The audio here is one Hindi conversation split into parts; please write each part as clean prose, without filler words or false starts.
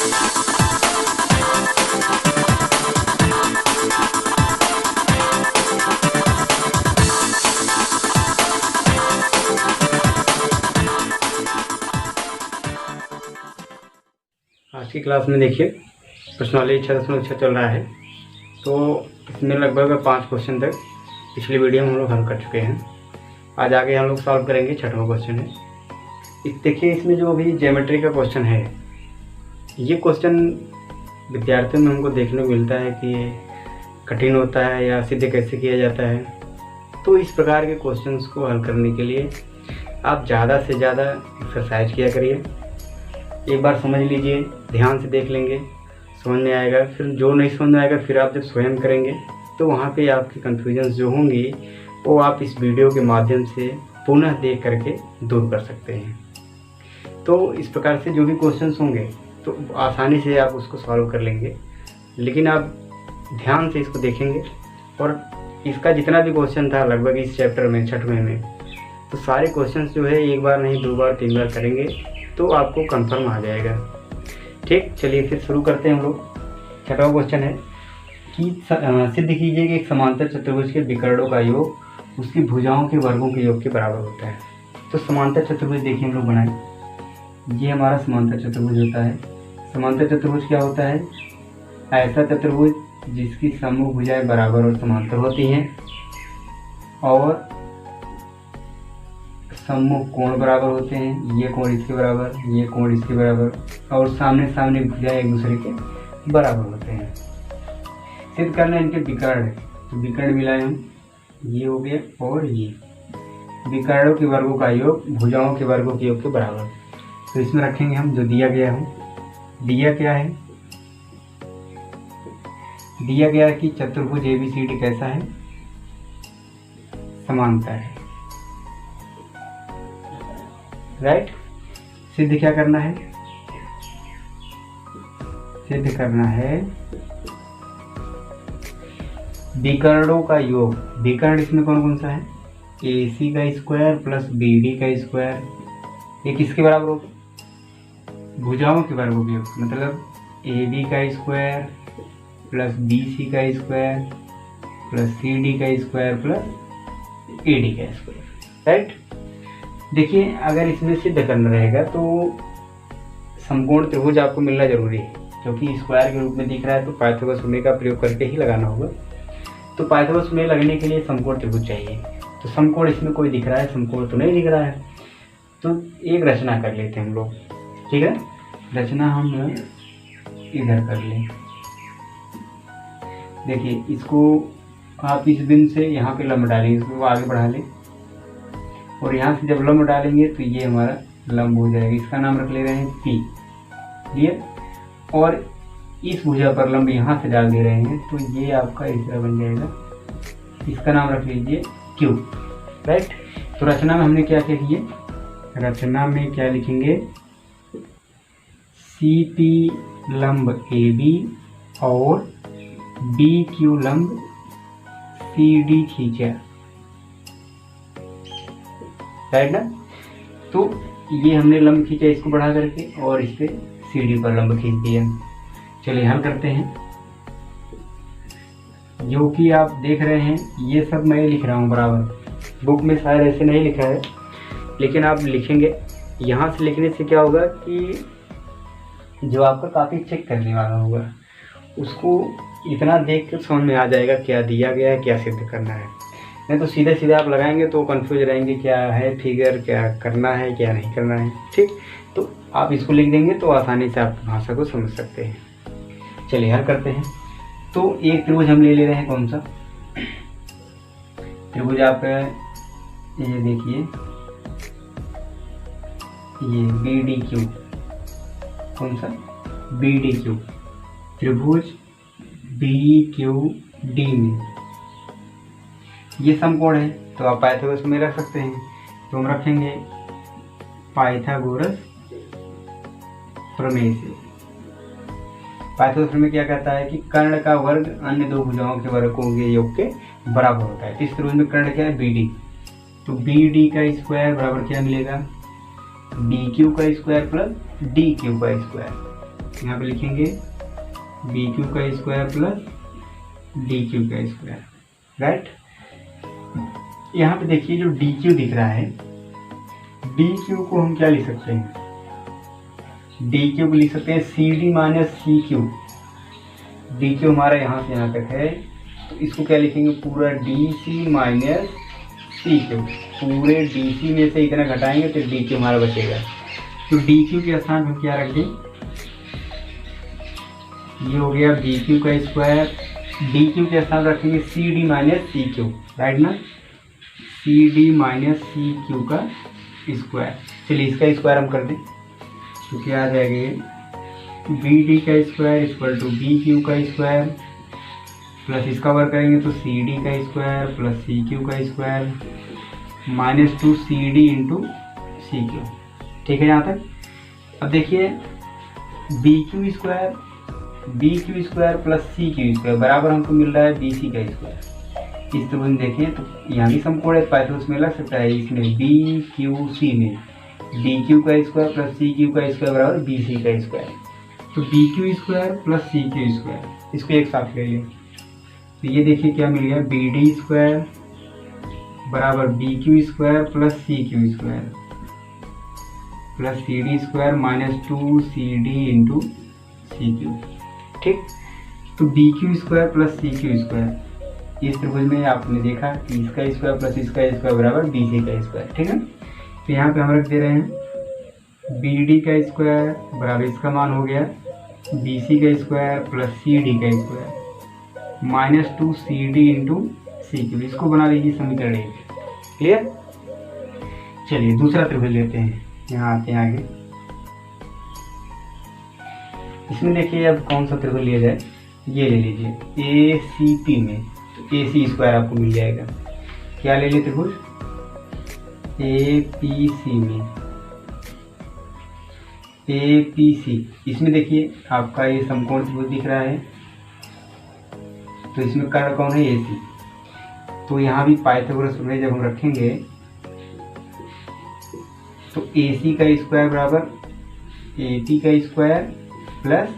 आज की क्लास में देखिए प्रश्नावली 6.6 चल रहा है, तो इसमें लगभग 5 क्वेश्चन तक पिछली वीडियो में हम लोग हल कर चुके हैं। आज आगे हम लोग सॉल्व करेंगे 6वां क्वेश्चन है। देखिए इसमें जो अभी ज्योमेट्री का क्वेश्चन है, ये क्वेश्चन विद्यार्थियों में हमको देखने को मिलता है कि कठिन होता है या सिद्ध कैसे किया जाता है। तो इस प्रकार के क्वेश्चंस को हल करने के लिए आप ज़्यादा से ज़्यादा एक्सरसाइज किया करिए। एक बार समझ लीजिए, ध्यान से देख लेंगे, समझ में आएगा। फिर जो नहीं समझ में आएगा फिर आप जब स्वयं करेंगे तो वहाँ पे आपकी कन्फ्यूजन्स जो होंगी वो आप इस वीडियो के माध्यम से पुनः देख करके दूर कर सकते हैं। तो इस प्रकार से जो भी क्वेश्चंस होंगे तो आसानी से आप उसको सॉल्व कर लेंगे, लेकिन आप ध्यान से इसको देखेंगे। और इसका जितना भी क्वेश्चन था लगभग इस चैप्टर में 6वें में, तो सारे क्वेश्चंस जो है एक बार नहीं 2 बार 3 बार करेंगे तो आपको कंफर्म आ जाएगा। ठीक, चलिए फिर शुरू करते हैं हम लोग। 6वां क्वेश्चन है कि सिद्ध कीजिए कि एक समांतर चतुर्भुज के विकर्णों का योग उसकी भुजाओं के वर्गों के योग के बराबर होता है। तो समांतर चतुर्भुज देखिए हम लोग बनाए, ये हमारा समांतर चतुर्भुज होता है। समांतर चतुर्भुज क्या होता है? ऐसा चतुर्भुज जिसकी सम्मुख भुजाएं बराबर और समांतर होती हैं और सम्मुख कोण बराबर होते हैं। ये कोण इसके बराबर, ये कोण इसके बराबर, और सामने सामने भुजाएं एक दूसरे के बराबर होते हैं। सिद्ध करना इनके विकर्ण, तो विकर्ण मिलाए हम, ये हो गया और ये विकर्णों के वर्गों का योग भुजाओं के वर्गों के योग के बराबर। तो इसमें रखेंगे हम जो दिया गया है। दिया क्या है? दिया गया है कि चतुर्भुज ABCD कैसा है? समांतर है। राइट। सिद्ध क्या करना है? सिद्ध करना है विकर्णों का योग। विकर्ण इसमें कौन कौन सा है? AC का स्क्वायर प्लस BD का स्क्वायर, ये किसके बराबर होगा? भुजाओं के वर्गों के योग, मतलब AB का स्क्वायर प्लस BC का स्क्वायर प्लस CD का स्क्वायर प्लस AD का स्क्वायर। राइट। देखिए अगर इसमें सिद्ध करना रहेगा तो समकोण त्रिभुज आपको मिलना जरूरी है, क्योंकि स्क्वायर के रूप में दिख रहा है तो पाइथागोरस प्रमेय का प्रयोग करके ही लगाना होगा। तो पाइथागोरस प्रमेय लगने के लिए समकोण त्रिभुज चाहिए। तो समकोण इसमें कोई दिख रहा है? समकोण तो नहीं दिख रहा है। तो एक रचना कर लेते हैं हम लोग। ठीक है, रचना हम इधर कर लें। देखिए इसको आप इस बिंदु से यहाँ पे लंब डालेंगे, इसको आगे बढ़ा लें और यहाँ से जब लंब डालेंगे तो ये हमारा लंब हो जाएगा। इसका नाम रख ले रहे हैं P। क्लियर। और इस भुजा पर लंब यहाँ से डाल दे रहे हैं तो ये आपका इस तरह बन जाएगा। इसका नाम रख लीजिए Q। राइट। तो रचना में हमने क्या क्या किए? रचना में क्या लिखेंगे? CP लंब AB और BQ लंब CD खींचा। राइट ना। तो ये हमने लंब खींचा इसको बढ़ा करके और इस पे CD पर लंब खींच दिया। चलिए हल करते हैं। जो कि आप देख रहे हैं ये सब मैं लिख रहा हूँ बराबर, बुक में शायद ऐसे नहीं लिखा है, लेकिन आप लिखेंगे। यहाँ से लिखने से क्या होगा कि जो आपका काफ़ी चेक करने वाला होगा उसको इतना देख कर समझ में आ जाएगा क्या दिया गया है, क्या सिद्ध करना है। नहीं तो सीधे सीधे आप लगाएंगे तो कंफ्यूज रहेंगे, क्या है फिगर, क्या करना है क्या नहीं करना है। ठीक, तो आप इसको लिख देंगे तो आसानी से आप भाषा को समझ सकते हैं। चलिए हल करते हैं। तो एक त्रिभुज हम ले रहे हैं, कौन सा त्रिभुज? आप ये देखिए, ये BDQ, कौन सा? BDQ त्रिभुज BQD में ये समकोण है, तो आप पाइथागोरस में रख सकते हैं। तो हम रखेंगे पाइथागोरस प्रमेय से। पाइथागोरस प्रमेय क्या कहता है कि कर्ण का वर्ग अन्य दो भुजाओं के वर्गों के योग के बराबर होता है। इस त्रिभुज में कर्ण क्या है? BD। तो BD का स्क्वायर बराबर क्या मिलेगा? BQ का स्क्वायर प्लस DQ का स्क्वायर। यहाँ पे लिखेंगे बी क्यू का स्क्वायर प्लस डी क्यू का स्क्वायर, राइट। यहाँ पे देखिए जो डी क्यू दिख रहा है, डी क्यू को हम क्या लिख सकते हैं, डी क्यू को लिख सकते हैं C D minus C Q. D Q हमारा यहाँ से यहाँ तक है, तो इसको क्या लिखेंगे, पूरा D C minus C Q. पूरे डी सी में से इतना घटाएंगे तो डी क्यू हमारा बचेगा। तो डी क्यू के स्थान हम क्या रख दें, ये हो गया बी क्यू का स्क्वायर, डी क्यू के स्थान रखेंगे C D minus C Q, right ना, C D minus C Q का स्क्वायर। चलिए इसका स्क्वायर हम कर दें तो क्या आ जाएगा, ये बी डी का square equal to B Q का स्क्वायर प्लस इसका वर्क करेंगे तो सी डी का स्क्वायर प्लस सी क्यू का square minus two C D into C Q. ठीक है यहाँ तक। अब देखिए B Q square plus C Q square बराबर हमको मिल रहा है बी सी का स्क्वायर। इस तरह से देखिए तो यहाँ भी समकोण है, पाइथागोरस में लग सकता है, इसमें बी क्यू सी में डी क्यू का स्क्वायर प्लस सी क्यू का स्क्वायर बराबर बी सी का स्क्वायर। तो B Q square plus C Q square, इसको एक साथ ले लें तो ये देखिए क्या मिल गया, बी डी स्क्वायर बराबर B Q square plus C Q square plus C D square minus two C D into C Q. ठीक, तो B Q square plus C Q square, इस त्रिभुज में आपने देखा कि इसका स्क्वायर प्लस इसका स्क्वायर बराबर बी सी का स्क्वायर। ठीक है, तो यहाँ पे हम रख दे रहे हैं बी डी का स्क्वायर बराबर इसका मान हो गया बी सी का स्क्वायर प्लस सी डी का square minus two C D into C Q. इसको बना लीजिए समीकरण 1। क्लियर। चलिए दूसरा त्रिभुज लेते हैं, यहाँ आते हैं आगे। इसमें देखिए अब कौन सा त्रिभुज लिया जाए, ये ले लीजिए ए सी पी में, तो ए सी स्क्वायर आपको मिल जाएगा। क्या ले लीजिए त्रिभुज ए पी सी में, ए पी सी। इसमें देखिए आपका ये समकोण त्रिभुज दिख रहा है, तो इसमें कर्ण कौन है, ए सी। तो यहाँ भी पाइथागोरस में जब हम रखेंगे तो ए सी का स्क्वायर बराबर ए पी का स्क्वायर प्लस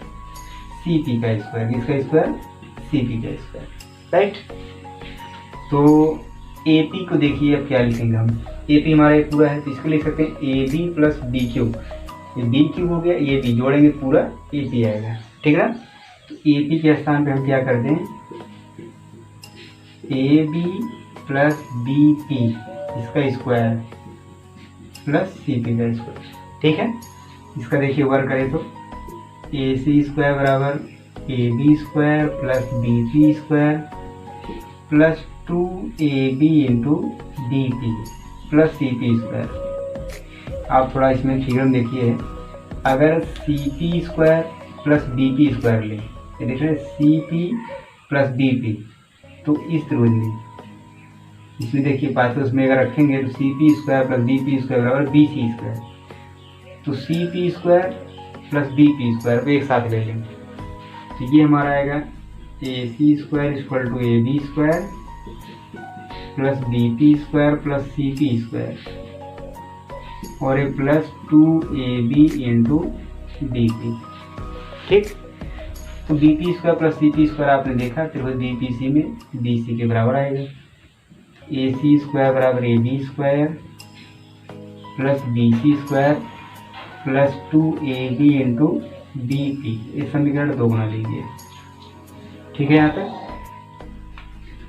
सी पी का स्क्वायर, इसका स्क्वायर सी पी का स्क्वायर, राइट। तो ए पी को देखिए अब क्या लिखेंगे हम, ए पी हमारा ये पूरा है तो इसको लिख सकते हैं A B plus B Q. ये बी क्यू हो गया, ये बी जोड़ेंगे पूरा ए पी आएगा। ठीक है ना, तो ए पी के स्थान पे हम क्या करते हैं, A B plus B P इसका स्क्वायर प्लस सी पी का स्क्वायर। ठीक है, इसका देखिए वर्क करें तो ए सी स्क्वायर बराबर A B square plus B P square plus two A B into D P plus C P square. आप थोड़ा इसमें फिगर देखिए, अगर C P square plus B P square लें, ये देख रहे हैं C P plus B P, तो इस त्रिभुज में इसमें देखिए पाइथागोरस में अगर रखेंगे तो C P square plus B P square बराबर बी सी स्क्वायर। तो C P square plus B P square को एक साथ ले लेंगे तो ये हमारा आएगा A C square equal to A B square plus B P square plus C P square और A plus two A B into D P. ठीक, तो B P square plus C P square आपने देखा त्रिभुज बी पी सी में बी सी के बराबर आएगा। ए सी स्क्वायर बराबर A B square plus B C square plus two A B into B P, ये समीकरण 2 बना लीजिए। ठीक है यहाँ तक।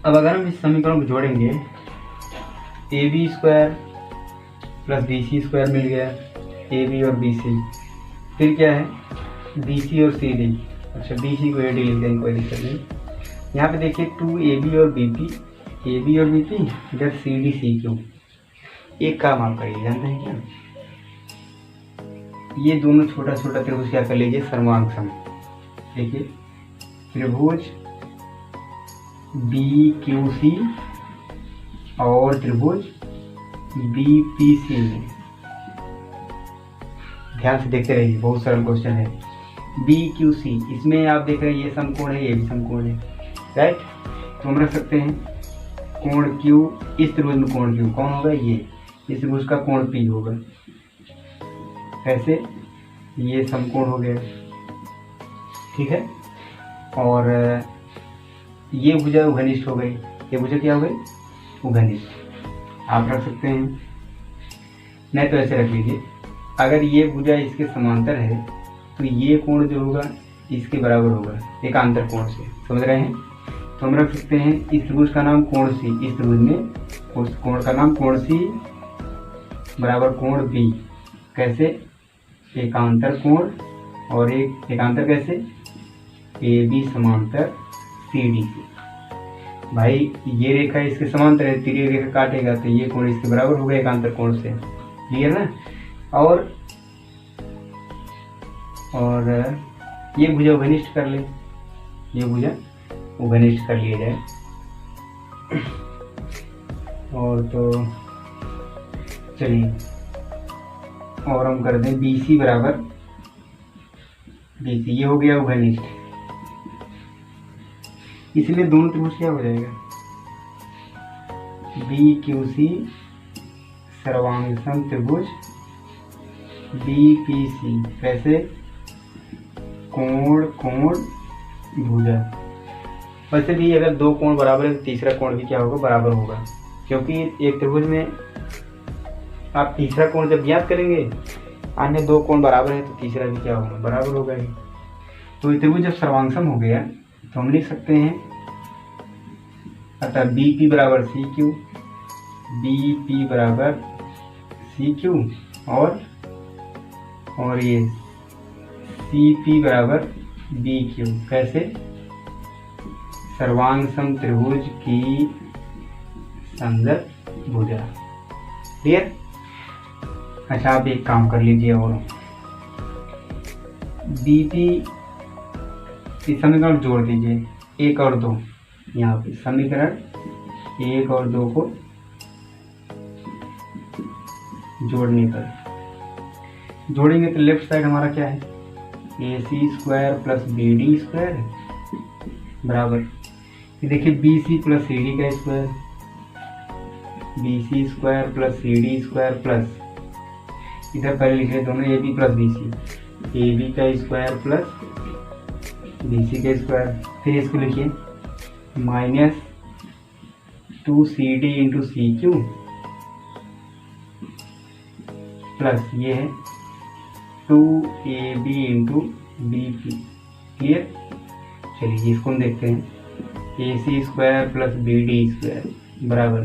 अब अगर हम इस समीकरण को जोड़ेंगे A B square plus B C square मिल गया, ए बी और बी सी, फिर क्या है बी सी और सी डी। अच्छा बी सी को ए डी लिख देंगे, कोई दिक्कत नहीं। यहाँ पे देखिए टू ए बी और बी पी, ए बी और बी पी इधर सी डी सी क्यू। एक काम आप करिए, जानते हैं क्या, ये दोनों छोटा छोटा त्रिभुज क्या कर लीजिए, सर्वांग सम। देखिए त्रिभुज बी क्यू सी और त्रिभुज बी पी सी में, ध्यान से देखते रहिए, बहुत सरल क्वेश्चन है। बी क्यू सी, इसमें आप देख रहे हैं ये समकोण है, ये भी समकोण है, राइट। तो हम रख सकते हैं कोण क्यू, इस त्रिभुज में कोण क्यू कौन होगा, ये इस त्रिभुज का कोण पी होगा। ऐसे ये समकोण हो गया, ठीक है। और ये भुजा उभयनिष्ठ हो गई, ये भुजा क्या हो गई, उभयनिष्ठ। आप रख सकते हैं, नहीं तो ऐसे रख लीजिए, अगर ये भुजा इसके समांतर है तो ये कोण जो होगा इसके बराबर होगा एकांतर कोण से, समझ रहे हैं। तो हम रख सकते हैं इस त्रिभुज का नाम कोण सी, इस त्रिभुज में उस कोण का नाम कोण सी बराबर कोण बी, कैसे, एकांतर कोण, और एक एकांतर कैसे, ए बी समांतर सी डी से। भाई ये रेखा इसके समांतर है, तिर्यक रेखा काटेगा तो ये कोण इसके बराबर होगा एकांतर कोण से, क्लियर ना। और ये भुजा उभयनिष्ठ कर ले, ये भुजा उभयनिष्ठ कर लिया जाए। और तो चलिए, और हम कर दें BC बराबर BC, ये हो गया उभयनिष्ठ। इसलिए दोनों त्रिभुज क्या हो जाएगा, BQC सर्वांगसम त्रिभुज BPC, कैसे, कोण कोण भुजा। वैसे भी अगर दो कोण बराबर है तो तीसरा कोण भी क्या होगा, बराबर होगा, क्योंकि एक त्रिभुज में आप तीसरा कोण जब ज्ञात करेंगे, अन्य दो कोण बराबर है तो तीसरा भी क्या होगा, बराबर होगा ही। तो ये त्रिभुज जब सर्वांगसम हो गया तो हम लिख सकते हैं, अतः BP बराबर CQ, BP बराबर CQ, और ये CP बराबर BQ, कैसे, सर्वांगसम त्रिभुज की संगत भुजा, क्लियर। अच्छा, आप एक काम कर लीजिए, और BP इस समीकरण जोड़ दीजिए, 1 और 2, यहाँ पे समीकरण 1 और 2 को जोड़ने पर, जोड़ेंगे तो लेफ्ट साइड हमारा क्या है, AC² प्लस BD² बराबर, ये देखिए BC प्लस CD का square, BC² plus CD² plus, इधर पहले लिखे दोनों AB प्लस BC, AB का स्क्वायर प्लस BC का स्क्वायर, फिर इसको लिखिए -2CD इंटू CQ प्लस ये है 2AB इंटू BP, क्लियर। चलिए इसको हम देखते हैं, AC² प्लस BD² बराबर,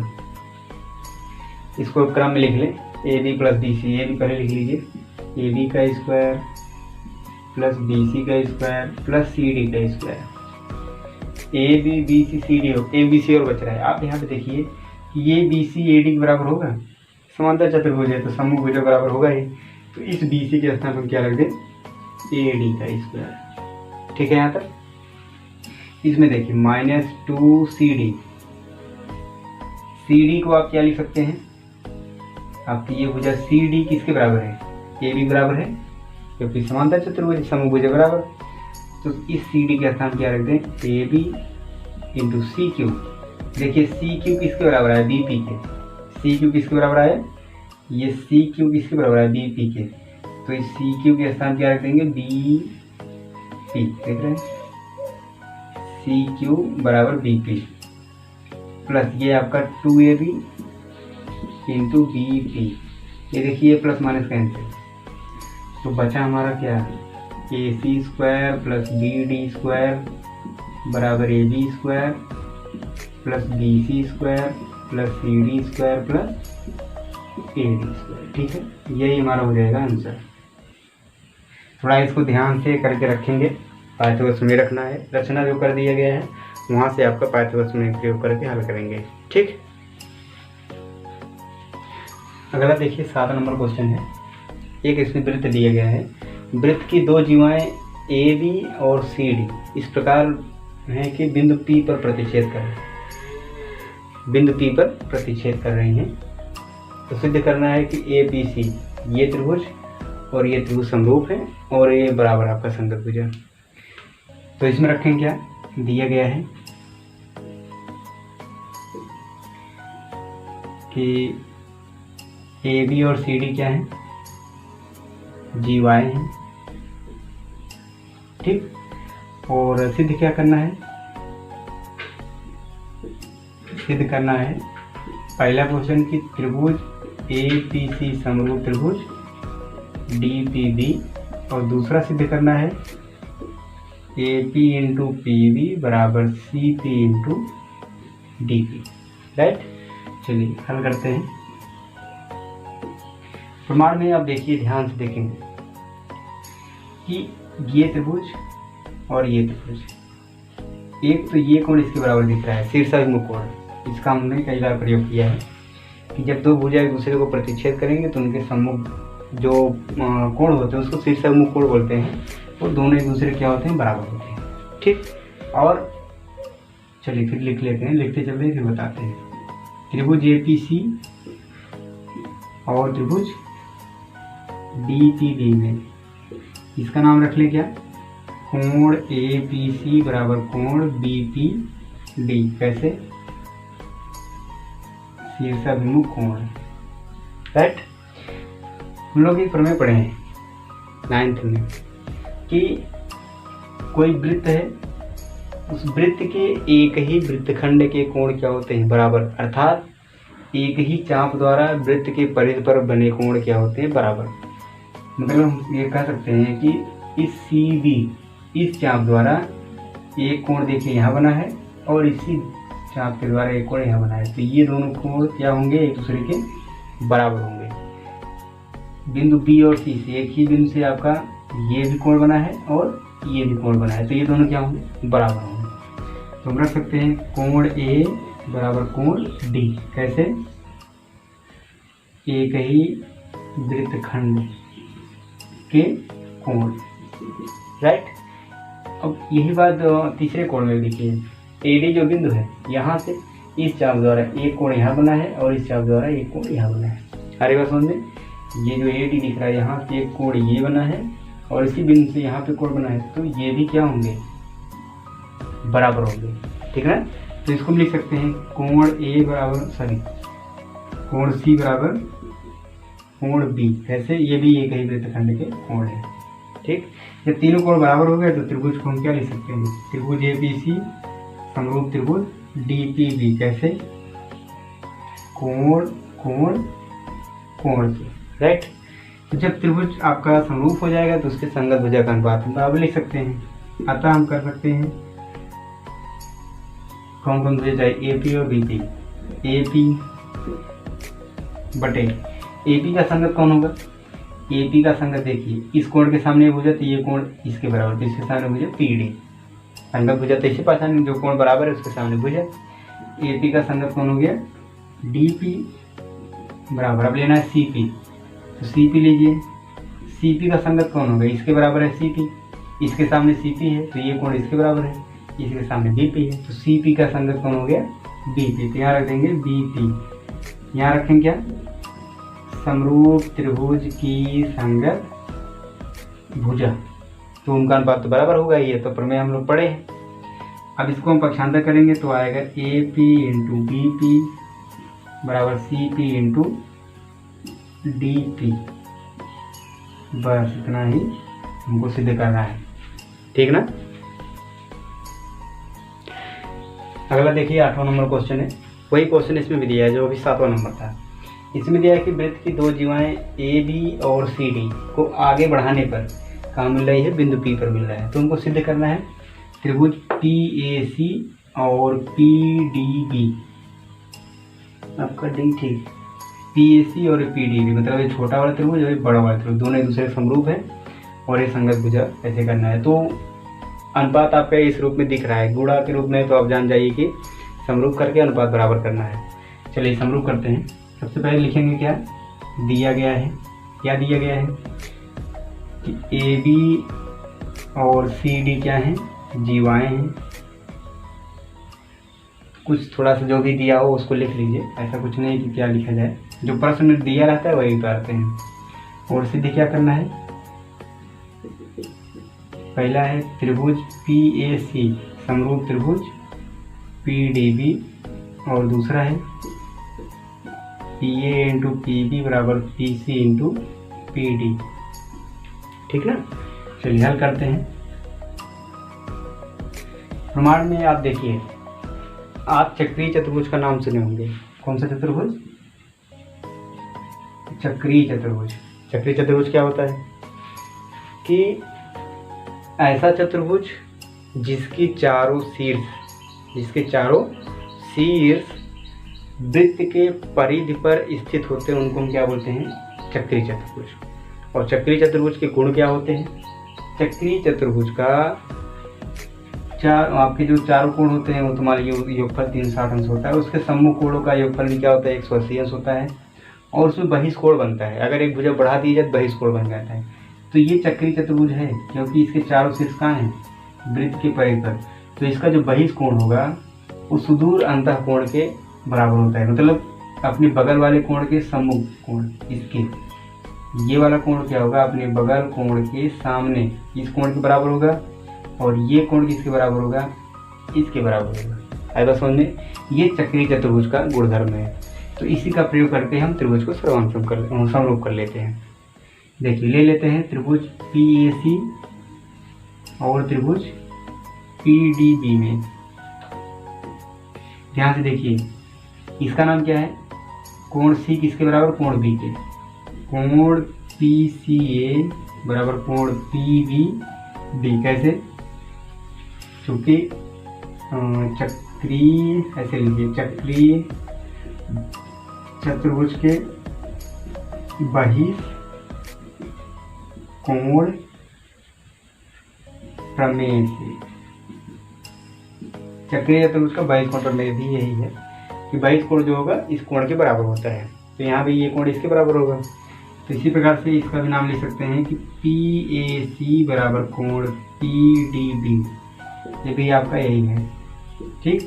इसको क्रम में लिख लें, AB प्लस BC, AB पहले लिख लीजिए, AB का स्क्वायर प्लस BC का स्क्वायर प्लस CD का स्क्वायर, AB BC CD हो, ABC और बच रहा है। आप यहाँ पे देखिए ये BC AD के बराबर होगा, समांतर चतुर्भुज है तो समूह भुजा बराबर होगा ही, तो इस BC के स्थान पर क्या रख दें, AD का स्क्वायर, ठीक है। यहाँ तक इसमें देखिए -2CD, CD को आप क्या लिख सकते हैं, आपकी ये भुजा CD किसके बराबर है, AB बराबर है, क्योंकि समांतर चतुर्भुज समूह भुजा बराबर, तो इस CD के स्थान क्या रख दें, AB इंटू CQ। देखिए CQ किसके बराबर है, BP के, CQ किसके बराबर है, ये CQ किसके बराबर है, BP के, तो इस CQ के स्थान क्या रख देंगे, BP, देख रहे हैं, CQ बराबर BP प्लस ये आपका 2AB इंटू BP, ये देखिए प्लस माइनस कैंसिल, तो बचा हमारा क्या, AC² प्लस BD² बराबर AB² plus BC² plus CD² plus AD², ठीक है। यही हमारा हो जाएगा आंसर। थोड़ा इसको ध्यान से करके रखेंगे, पाइथागोरस में रखना है, रचना जो कर दिया गया है वहाँ से आपका पाइथागोरस में प्रयोग करके हल करेंगे, ठीक। अगला देखिए 7 नंबर क्वेश्चन है, एक इसमें वृत्त दिया गया है, वृत्त की दो जीवाएं AB और CD इस प्रकार हैं कि बिंदु P पर प्रतिच्छेद कर रहे हैं, बिंदु P पर प्रतिच्छेद कर रही हैं, तो सिद्ध करना है कि ABC ये त्रिभुज और ये त्रिभुज समरूप है और ये बराबर आपका संगत भुजा। तो इसमें रखें क्या दिया गया है कि AB और CD क्या है, GY हैं, ठीक। और सिद्ध क्या करना है, सिद्ध करना है पहला क्वेश्चन की त्रिभुज APC समरूप त्रिभुज DPB, और दूसरा सिद्ध करना है AP इंटू PB बराबर CP इंटू DP। राइट, चलिए हल करते हैं। प्रमाण में आप देखिए, ध्यान से देखेंगे कि ये त्रिभुज और ये त्रिभुज, एक तो ये कोण इसके बराबर दिख रहा है, शीर्षाभिमुख कोण। इसका हमने कई बार प्रयोग किया है कि जब दो भुजा एक दूसरे को प्रतिच्छेद करेंगे तो उनके सम्मुख जो कोण होते हैं उसको शीर्षाभिमुख कोण बोलते हैं, और दोनों एक दूसरे क्या होते हैं, बराबर होते हैं। ठीक, और चलिए फिर लिख लेते हैं, लिखते चलते हैं फिर बताते हैं। त्रिभुज APC और त्रिभुज DPB में इसका नाम रख लें क्या, कोण APC बराबर कोण BPD। कैसे, शीर्षाभिमुख कोण। राइट, हम लोग एक प्रमेय पढ़े हैं 9th में कि कोई वृत्त है, उस वृत्त के एक ही वृत्तखंड के कोण क्या होते हैं, बराबर। अर्थात एक ही चाप द्वारा वृत्त के परिधि पर बने कोण क्या होते हैं, बराबर। मतलब हम ये कह सकते हैं कि इस CB, इस चाप द्वारा एक कोण देखिए यहाँ बना है, और इसी चाप के द्वारा एक कोण यहाँ बना है, तो ये दोनों कोण क्या होंगे, एक दूसरे के बराबर होंगे। बिंदु B और C से, एक ही बिंदु से आपका ये भी कोण बना है और ये भी कोण बना है, तो ये दोनों क्या होंगे, बराबर होंगे। तो हम रख सकते हैं कोण A बराबर कोण D। कैसे, एक ही वृत्तखंड के कोण। राइट, अब यही बात तीसरे कोण में देखिए, AD जो बिंदु है, यहाँ से इस चाप द्वारा एक कोण यहाँ बना है और इस चाप द्वारा एक कोण यहाँ बना है। हमारी बात समझ में, ये जो AD दिख रहा है, यहाँ से एक कोण ये बना है और इसी बिंदु से यहाँ पे कोण बना है, तो ये भी क्या होंगे, बराबर होंगे। ठीक है, तो इसको हम लिख सकते हैं कोण A बराबर कोण C बराबर कोण B। कैसे, ये भी एक ही वृत्तखंड के कोण है। ठीक, जब तीनों कोण बराबर हो गए तो त्रिभुज को हम क्या लिख सकते हैं, त्रिभुज APC समरूप त्रिभुज DPB। कैसे, कोण कोण कोण से। राइट, तो जब त्रिभुज आपका समरूप हो जाएगा तो उसके संगत भुजा का अनुपात हम बराबर लिख सकते हैं। अतः हम कर सकते हैं, कौन कौन भुजा चाहिए, AP और BP। AP बटे AP का संगत कौन होगा, AP का संगत देखिए, इस कोण के सामने भुजा तो ये कोण इसके बराबर, तो इसके सामने भुजा PD। संगत भुजा तो इसे पहचान, जो कोण बराबर है उसके सामने भुजा। AP का संगत कौन हो गया, DP बराबर, अब लेना है CP, तो CP लीजिए। CP का संगत कौन होगा, इसके बराबर है CP, इसके सामने CP है, तो ये कोण इसके बराबर है, इसके सामने BP है, तो CP का संगत कौन हो गया, BP। तो यहाँ रख देंगे BP। यहाँ रखें क्या, समरूप त्रिभुज की संगत भुजा, तो उनका अनुपात तो बराबर होगा, ये तो प्रमेय हम लोग पढ़े हैं। अब इसको हम पक्षांतर करेंगे तो आएगा AP इंटू BP बराबर CP इंटू DP। बस इतना ही हमको सिद्ध करना है। ठीक ना, अगला देखिए 8वां नंबर क्वेश्चन है, वही क्वेश्चन इसमें भी दिया है जो अभी 7वां नंबर था। इसमें दिया है कि वृत्त की दो जीवाएं AB और CD को आगे बढ़ाने पर कहाँ मिल रही है, बिंदु P पर मिल रहा है, तो उनको सिद्ध करना है। त्रिभुज PAC और PDB, आपका D ठीक, PAC और PDB मतलब ये छोटा वाला त्रिभुज और ये बड़ा वाला त्रिभुज, दोनों एक दूसरे के समरूप है और ये संगत भुजा ऐसे करना है। तो अनुपात आपका इस रूप में दिख रहा है, गुणा के रूप में, तो आप जान जाइए कि समरूप करके अनुपात बराबर करना है। चलिए समरूप करते हैं। सबसे पहले लिखेंगे क्या दिया गया है, क्या दिया गया है कि AB और CD क्या हैं, जीवाएं हैं। कुछ थोड़ा सा जो भी दिया हो उसको लिख लीजिए, ऐसा कुछ नहीं कि क्या लिखा जाए, जो प्रश्न में दिया रहता है वही उतारते हैं। और सिद्ध क्या करना है, पहला है त्रिभुज PAC समरूप त्रिभुज PDB, और दूसरा है PA इंटू PB बराबर PC इंटू PD। ठीक ना, चलिए हल करते हैं। प्रमाण में आप देखिए, आप चक्रीय चतुर्भुज का नाम सुने होंगे। कौन सा चतुर्भुज? चक्रीय चतुर्भुज। चक्रीय चतुर्भुज क्या होता है कि ऐसा चतुर्भुज जिसके चारों शीर्ष वृत्त के परिधि पर स्थित होते हैं, उनको हम क्या बोलते हैं? चक्रीय चतुर्भुज। और चक्रीय चतुर्भुज के गुण क्या होते हैं? चक्रीय चतुर्भुज का आपके जो चारों कोण होते हैं वो तुम्हारे योगफल 360 अंश होता है। उसके सम्मुख कोणों का योगफल भी क्या होता है? 180 अंश होता है। और उसमें बहिष्कोण बनता है। अगर एक भुजा बढ़ा दी जाए तो बहिष्कोण बन जाता है। तो ये चक्रीय चतुर्भुज है क्योंकि इसके चारों शीर्ष कहाँ हैं? वृत्त के परिधि पर। तो इसका जो बहिष्कोण होगा वो सुदूर अंतः कोण के बराबर होता है, मतलब अपने बगल वाले कोण के सम्मुख कोण। इसके ये वाला कोण क्या होगा? अपने बगल कोण के सामने इस कोण के बराबर होगा। और ये कोण किसके बराबर होगा? इसके बराबर होगा। आएगा समझ में? ये चक्रीय चतुर्भुज का गुणधर्म है। तो इसी का प्रयोग करके हम त्रिभुज को समरूप कर लेते हैं। देखिए, ले लेते हैं त्रिभुज PAC और त्रिभुज PDB में। ध्यान से देखिए, इसका नाम क्या है? कोण C किसके बराबर? कोण B के। कोण PCA बराबर कोण PBD। कैसे? चूंकि चक्रीय, ऐसे लीजिए, चक्रीय चतुर्भुज के बहिष्कोण प्रमेय से, चक्रीय चतुर्भुज का बहिष्कोण प्रमेय भी यही है कि बहिष्कोण जो होगा इस कोण के बराबर होता है। तो यहाँ भी ये कोण इसके बराबर होगा। तो इसी प्रकार से इसका भी नाम ले सकते हैं कि PAC बराबर कोण PDB। ये भी आपका यही है, ठीक।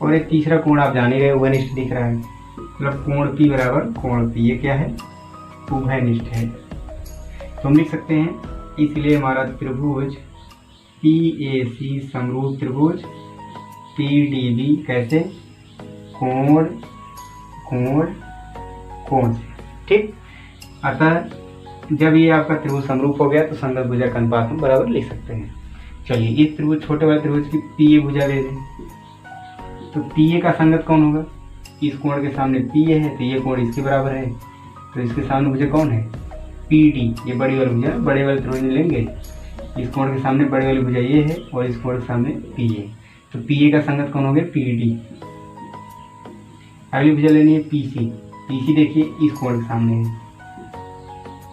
और एक तीसरा कोण आप जान ही रहे, उभयनिष्ठ दिख रहा है, मतलब कोण P बराबर कोण P। ये क्या है? उभयनिष्ठ है। तो हम लिख सकते हैं, इसलिए हमारा त्रिभुज PAC समरूप त्रिभुज PDB कैसे? कोण कोण कोण से, ठीक। अतः जब ये आपका त्रिभुज समरूप हो गया तो संगत भुजा का अनुपात हम बराबर लिख सकते हैं। चलिए, इस त्रिभुज, छोटे वाले त्रिभुज की PA भुजा ले लें। तो PA का संगत कौन होगा? इस कोण के सामने PA है तो ये कोण इसके बराबर है, तो इसके सामने भुजा कौन है? PD। ये बड़ी वाली भुजा, बड़े वाले त्रिभुज लेंगे। इस कोण के सामने बड़ी वाली भुजा ये है और इस कोण के सामने PA। तो PA का संगत कौन हो गया? PD। अगली भुजा लेनी है PC। PC देखिए इस कोण के सामने है,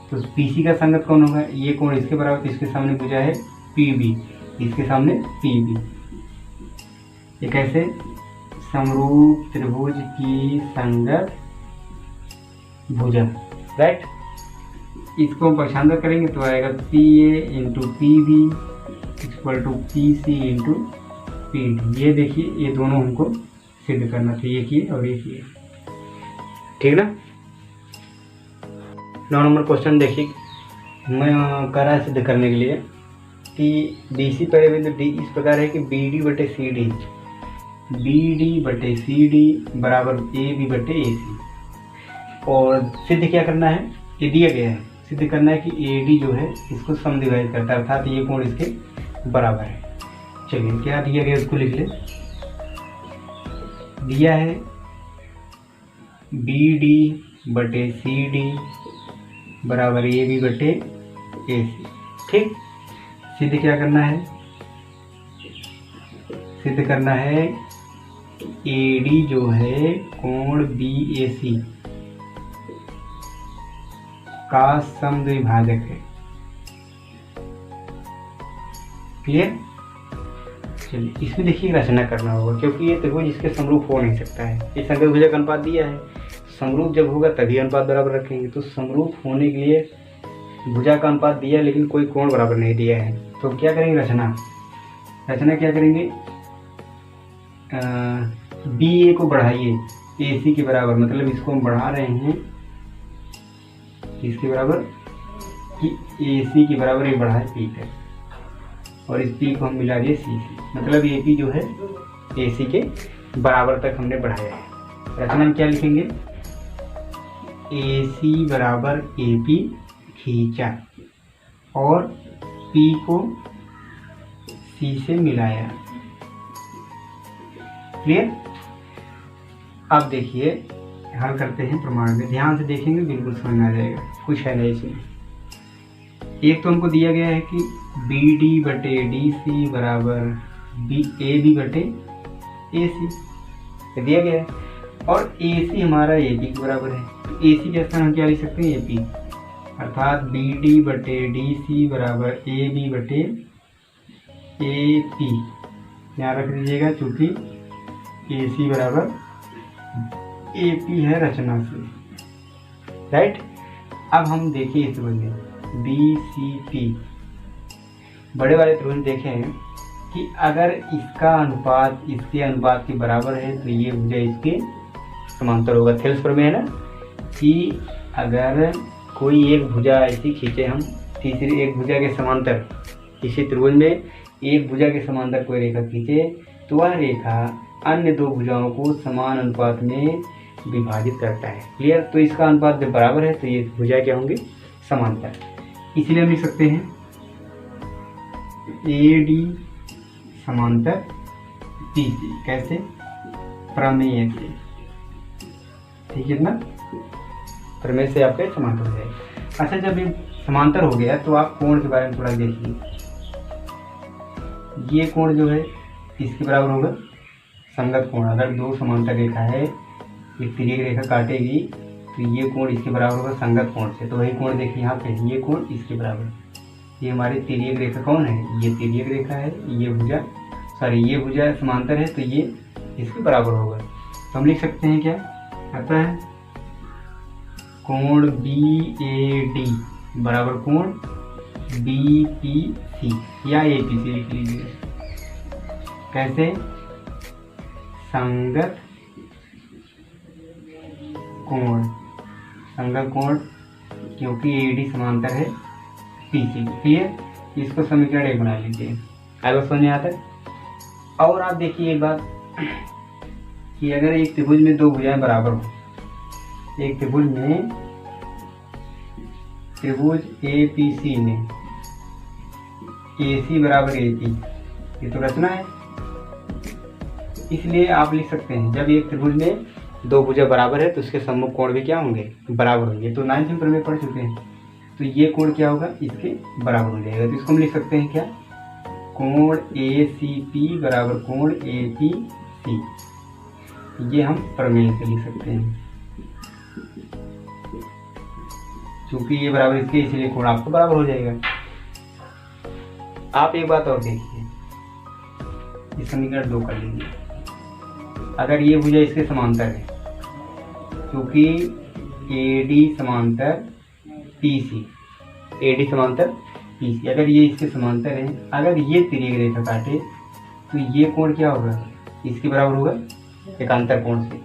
तो PC का संगत कौन होगा? ये कोण इसके बराबर, तो इसके सामने भुजा है PB, इसके सामने PB। ये कैसे? समरूप त्रिभुज की संगत भुजा, राइट। इसको हम पक्षांतर करेंगे तो आएगा PA into PB equal to PC into PD। ये देखिए, ये दोनों हमको सिद्ध करना था, ये किए और ये किए, ठीक ना। 9 नंबर क्वेश्चन देखिए, मैं कर रहा सिद्ध करने के लिए कि BC परिबिंदु D इस प्रकार है कि BD बटे CD बराबर AB बटे AC। और सिद्ध क्या करना है? ये दिया गया है, सिद्ध करना है कि AD जो है इसको समद्विभाजित करता है, अर्थात ये कोण इसके बराबर है। चलिए, क्या दिया गया उसको लिख ले। दिया है BD बटे CD बराबर AB बटे AC, ठीक। सिद्ध क्या करना है? सिद्ध करना है AD जो है कोण BAC का समद्विभाजक है। क्लियर? चलिए, इसमें देखिए रचना करना होगा क्योंकि ये त्रिभुज इसके समरूप हो नहीं सकता है। ये संगत भुजा का अनुपात दिया है, समरूप जब होगा तभी अनुपात बराबर रखेंगे। तो समरूप होने के लिए भुजा का अनुपात दिया लेकिन कोई कोण बराबर नहीं दिया है, तो क्या करेंगे? रचना क्या करेंगे? BA को बढ़ाइए AC के बराबर, मतलब इसको हम बढ़ा रहे हैं इसके बराबर कि AC के बराबर ये बढ़ा है P है, और इस P को हम मिला दिए C से, मतलब AP जो है AC के बराबर तक हमने बढ़ाया है। रचना में क्या लिखेंगे? AC बराबर AP खींचा और P को C से मिलाया, क्लियर। अब देखिए हल करते हैं प्रमाण में, ध्यान से देखेंगे बिल्कुल समझ में आ जाएगा, कुछ है नहीं इसमें। एक तो हमको दिया गया है कि बी डी बटे डी सी बराबर ए बी बटे ए सी दिया गया है, और ए सी हमारा ए पी के बराबर है। तो ए सी के स्थान हम क्या लिख सकते हैं, ए पी, अर्थात बी डी बटे डी सी बराबर ए बी बटे ए पी। ध्यान रख दीजिएगा चूँकि ए सी बराबर ए पी है रचना से, राइट। अब हम देखिए इस त्रिभुज में बी सी पी, बड़े वाले त्रिभुज देखे हैं कि अगर इसका अनुपात इसके अनुपात के बराबर है तो ये भुजा इसके समांतर होगा। थेल्स प्रमेय है ना कि अगर कोई एक भुजा ऐसी खींचे हम, तीसरी एक भुजा के समांतर, इसी त्रिभुज में एक भुजा के समांतर कोई रेखा खींचे तो वह रेखा अन्य दो भुजाओं को समान अनुपात में विभाजित करता है। क्लियर। तो इसका अनुपात जब बराबर है तो ये भुजा क्या होंगे, समांतर। इसलिए हम लिख सकते हैं ए डी समांतर पी सी। कैसे, प्रमेय से, ठीक है ना, प्रमेय से आपके समांतर हो जाएगा। अच्छा, जब ये समांतर हो गया तो आप कोण के बारे में थोड़ा देखिए। ये कोण जो है इसके बराबर होगा संगत कोण। अगर दो समांतर रेखा है, एक तिर्यक रेखा काटेगी तो ये कोण इसके बराबर होगा संगत कोण से। तो वही कोण देखिए यहाँ पे, ये कोण इसके बराबर। ये हमारी तिर्यक रेखा कौन है, ये तिर्यक रेखा है, ये भुजा ये भुजा समांतर है तो ये इसके बराबर होगा। तो हम लिख सकते हैं क्या आता है, कोण बी ए डी बराबर कोण बी पी सी या ए पी सी लिख लीजिए। कैसे, संगत कोण, संगत कोण क्योंकि ए डी समांतर है पी सी। क्लियर। इसको समीकरण 1 बना लीजिए। आगे समझ में आता है। और आप देखिए एक बात कि अगर एक त्रिभुज में दो भुजाएं बराबर हो, एक त्रिभुज में त्रिभुज ए पी सी में ए सी बराबर ए पी, ये तो रचना है। इसलिए आप लिख सकते हैं जब एक त्रिभुज में दो भुजा बराबर है तो उसके सम्मुख कोण भी क्या होंगे, बराबर होंगे। तो 9th में पढ़ चुके हैं। तो ये कोण क्या होगा, इसके बराबर हो जाएगा। तो इसको हम लिख सकते हैं क्या, कोण ए सी पी बराबर कोण ए पी सी। ये हम प्रमेय से लिख सकते हैं। चूंकि ये बराबर इसके, इसलिए कोण आपको बराबर हो जाएगा। आप एक बात और देखिए, इस समीकरण 2 कर लीजिए। अगर ये भुजा इसके समांतर है, क्योंकि ए डी समांतर पी सी, ए डी समांतर पी सी, अगर ये इसके समांतर है, अगर ये तिर्यक रेखा काटे तो ये कोण क्या होगा, इसके बराबर होगा एकांतर कोण से।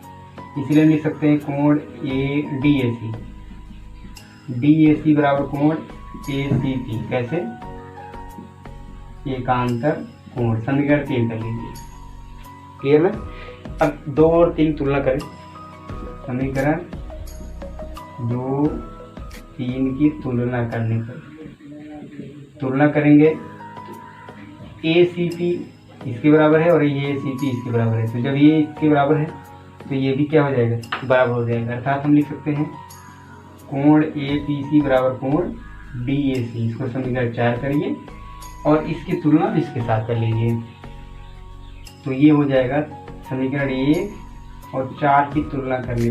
इसलिए हम लिख सकते हैं कोण A D A C, D A सी बराबर कोण ए सी पी। कैसे, एकांतर कोण। समीकरण 3 कर लीजिए। क्लियर है। अब 2 और 3 तुलना करें। समीकरण 2 3 की तुलना करने पर, तुलना करेंगे ए सी पी इसके बराबर है और ये सी पी इसके बराबर है। तो जब ये इसके बराबर है तो ये भी क्या हो जाएगा, बराबर हो जाएगा। अर्थात हम लिख सकते हैं कोण ए पी सी बराबर कोण डी ए सी। इसको समीकरण 4 करिए और इसकी तुलना इसके साथ कर लीजिए। तो ये हो जाएगा समीकरण 1 और 4 की तुलना करने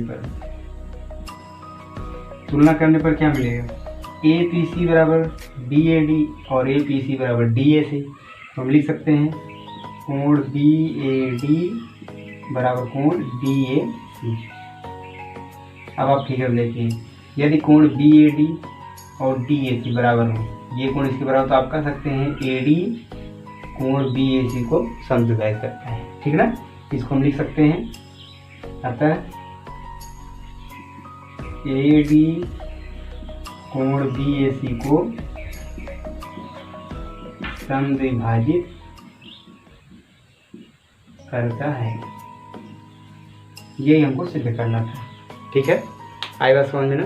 पर, क्या मिलेगा, ए पी सी बराबर बी ए डी और ए पी सी बराबर डी ए सी। तो हम लिख सकते हैं कोण बी ए डी बराबर कोण डी ए सी। अब आप फिगर देखिए, यदि कोण बी ए डी और डी ए सी बराबर हो, ये कोण इसके बराबर, तो आप कह सकते हैं ए डी कोण बी ए सी को समद्विभाजित करता है। ठीक ना। इसको हम लिख सकते हैं अतः ए डी कोण बी ए सी को समद्विभाजित करता है। यही हमको सिद्ध करना था। ठीक है, आई बात समझ में ना।